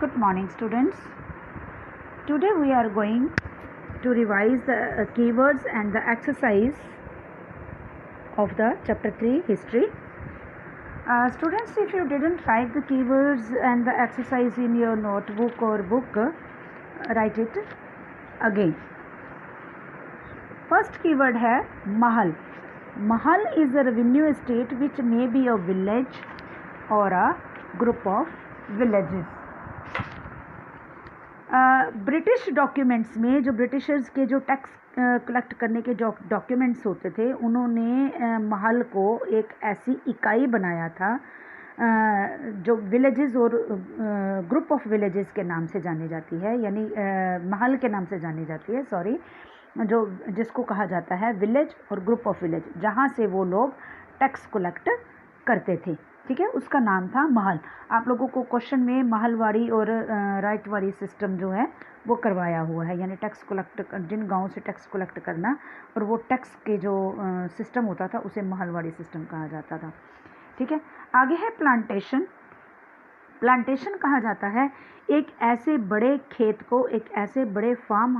Good morning, students. Today we are going to revise the keywords and the exercise of the chapter 3 history. Students, if you didn't write the keywords and the exercise in your notebook or book, write it again. First keyword है महल. Mahal is a revenue estate which may be a village or a group of villages. British documents में जो Britishers के जो tax collect करने के जो documents होते थे, उन्होंने महल को एक ऐसी इकाई बनाया था जो विलेजेस और ग्रुप ऑफ विलेजेस के नाम से जानी जाती है, यानी महल के नाम से जानी जाती है, सॉरी, जो जिसको कहा जाता है विलेज और ग्रुप ऑफ विलेज, जहाँ से वो लोग टैक्स कलेक्ट करते थे. ठीक है, उसका नाम था महल. आप लोगों को क्वेश्चन में महलवाड़ी और राइटवाड़ी सिस्टम जो है वो करवाया हुआ है, यानी टैक्स कलेक्ट, जिन गांवों से टैक्स कलेक्ट करना और वो टैक्स के जो सिस्टम होता था उसे महलवाड़ी सिस्टम कहा जाता था. ठीक है, आगे है प्लांटेशन. प्लांटेशन कहा जाता है एक ऐसे बड़े खेत को, एक ऐसे बड़े फार्म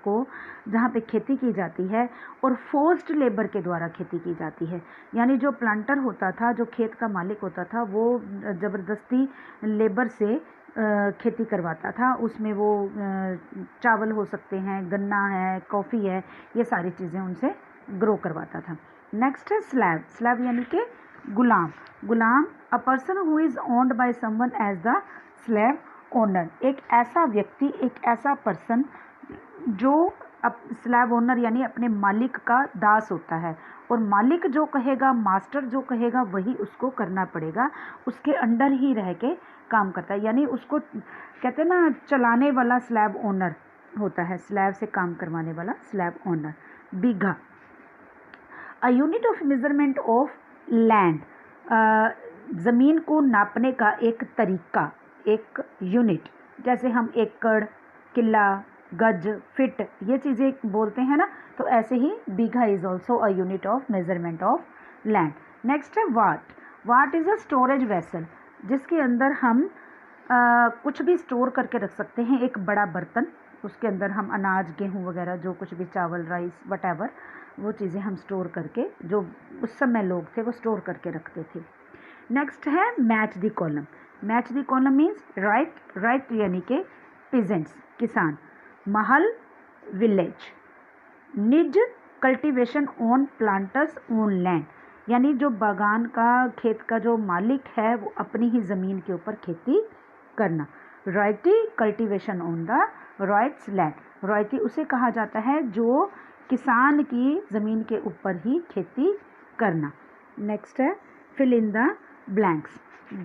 को जहाँ पे खेती की जाती है और फोर्स्ड लेबर के द्वारा खेती की जाती है. यानी जो प्लांटर होता था, जो खेत का मालिक होता था, वो ज़बरदस्ती लेबर से खेती करवाता था. उसमें वो चावल हो सकते हैं, गन्ना है, कॉफ़ी है, ये सारी चीज़ें उनसे ग्रो करवाता था. नेक्स्ट है स्लैव. स्लैव यानी कि गुलाम. गुलाम a person who is owned by someone as the slave owner. एक ऐसा व्यक्ति, एक ऐसा पर्सन जो स्लैव ओनर यानी अपने मालिक का दास होता है, और मालिक जो कहेगा, मास्टर जो कहेगा वही उसको करना पड़ेगा, उसके अंडर ही रह के काम करता है. यानी उसको कहते हैं ना, चलाने वाला स्लैव ओनर होता है, स्लैव से काम करवाने वाला slave owner. Bigha a unit of measurement of land. ज़मीन को नापने का एक तरीका, एक यूनिट. जैसे हम एकड़, किला, गज, फिट, ये चीज़ें बोलते हैं ना, तो ऐसे ही bigha is also a unit of measurement of land. Next है vat. Vat is a storage vessel, जिसके अंदर हम कुछ भी स्टोर करके रख सकते हैं. एक बड़ा बर्तन, उसके अंदर हम अनाज, गेहूँ वगैरह, जो कुछ भी, चावल, राइस, वटएवर, वो चीज़ें हम स्टोर करके, जो उस समय लोग थे वो स्टोर करके रखते थे. नेक्स्ट है match the column. Match the column means right. Right यानी कि पीजेंट्स, किसान. महल विलेज. निज cultivation on planters own land, यानी जो बागान का, खेत का जो मालिक है वो अपनी ही ज़मीन के ऊपर खेती करना. Royalty cultivation on the riots land. Royalty उसे कहा जाता है जो किसान की ज़मीन के ऊपर ही खेती करना. नेक्स्ट है fill in the blanks.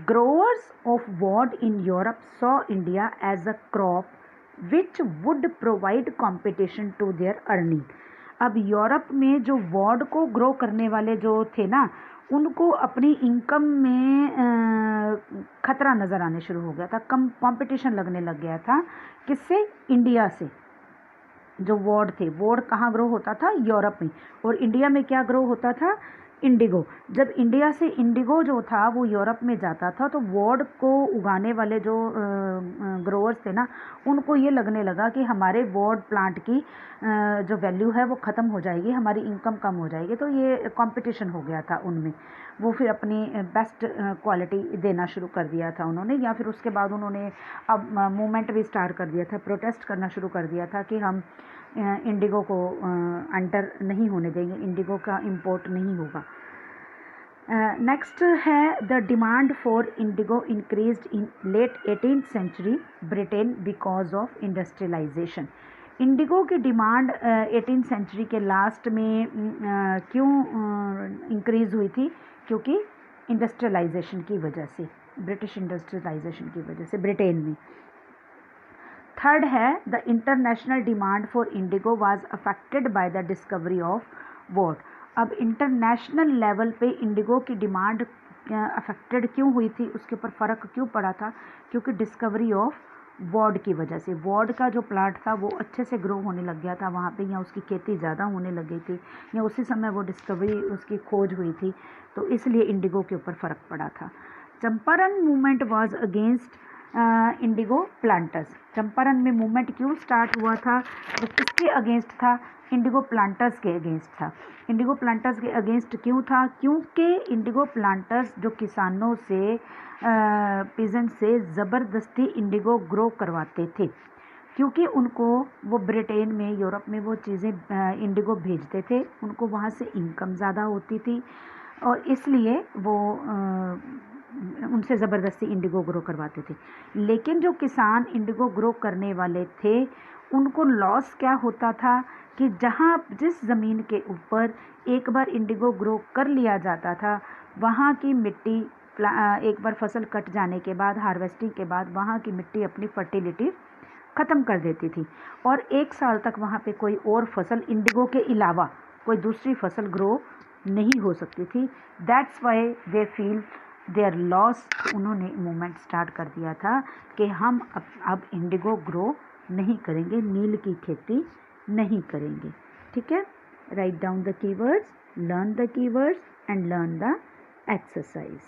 Growers of woad in Europe saw India as a crop which would provide competition to their earning. अब यूरोप में जो वॉड को ग्रो करने वाले जो थे ना, उनको अपनी इनकम में खतरा नज़र आने शुरू हो गया था, कम कंपटीशन लगने लग गया था. किससे? इंडिया से. जो वॉड थे, वॉड कहाँ ग्रो होता था? यूरोप में. और इंडिया में क्या ग्रो होता था? इंडिगो. जब इंडिया से इंडिगो जो था वो यूरोप में जाता था, तो वॉड को उगाने वाले जो ग्रोअर्स थे ना, उनको ये लगने लगा कि हमारे वॉड प्लांट की जो वैल्यू है वो ख़त्म हो जाएगी, हमारी इनकम कम हो जाएगी. तो ये कंपटीशन हो गया था उनमें. वो फिर अपनी बेस्ट क्वालिटी देना शुरू कर दिया था उन्होंने, या फिर उसके बाद उन्होंने अब मूवमेंट भी स्टार्ट कर दिया था, प्रोटेस्ट करना शुरू कर दिया था कि हम इंडिगो को अंडर नहीं होने देंगे, इंडिगो का इंपोर्ट नहीं होगा. नेक्स्ट है the demand for indigo increased in late 18th century Britain because of industrialization. Indigo की डिमांड 18th सेंचुरी के लास्ट में क्यों इंक्रीज़ हुई थी? क्योंकि इंडस्ट्रियलाइजेशन की वजह से, ब्रिटिश इंडस्ट्रियलाइजेशन की वजह से ब्रिटेन में. थर्ड है the international demand for indigo was affected by the discovery of woad. अब इंटरनेशनल लेवल पे इंडिगो की डिमांड अफेक्टेड क्यों हुई थी, उसके ऊपर फ़र्क क्यों पड़ा था? क्योंकि डिस्कवरी ऑफ वॉड की वजह से. वॉड का जो प्लांट था वो अच्छे से ग्रो होने लग गया था वहाँ पे, या उसकी खेती ज़्यादा होने लग गई थी, या उसी समय वो डिस्कवरी, उसकी खोज हुई थी, तो इसलिए इंडिगो के ऊपर फ़र्क पड़ा था. Champaran movement was against Indigo planters. Champaran में मूवमेंट क्यों स्टार्ट हुआ था, वो किसके अगेंस्ट था, इंडिगो प्लांटर्स के अगेंस्ट था। इंडिगो प्लांटर्स के अगेंस्ट क्यों था, क्योंकि इंडिगो प्लांटर्स जो किसानों से पीजेंट से ज़बरदस्ती इंडिगो ग्रो करवाते थे, क्योंकि उनको वो ब्रिटेन में, यूरोप में वो चीज़ें इंडिगो भेजते थे, उनको वहाँ से इनकम ज़्यादा होती थी और इसलिए वो उनसे ज़बरदस्ती इंडिगो ग्रो करवाते थे। लेकिन जो किसान इंडिगो ग्रो करने वाले थे उनको लॉस क्या होता था कि जहाँ जिस ज़मीन के ऊपर एक बार इंडिगो ग्रो कर लिया जाता था, वहाँ की मिट्टी एक बार फसल कट जाने के बाद, हार्वेस्टिंग के बाद, वहाँ की मिट्टी अपनी फर्टिलिटी ख़त्म कर देती थी और 1 साल तक वहाँ पे कोई और फसल इंडिगो के अलावा कोई दूसरी फसल ग्रो नहीं हो सकती थी। That's why they feel there loss. उन्होंने मूवमेंट स्टार्ट कर दिया था कि हम अब इंडिगो ग्रो नहीं करेंगे, नील की खेती नहीं करेंगे। ठीक है, write down the keywords, learn the keywords and learn the exercise.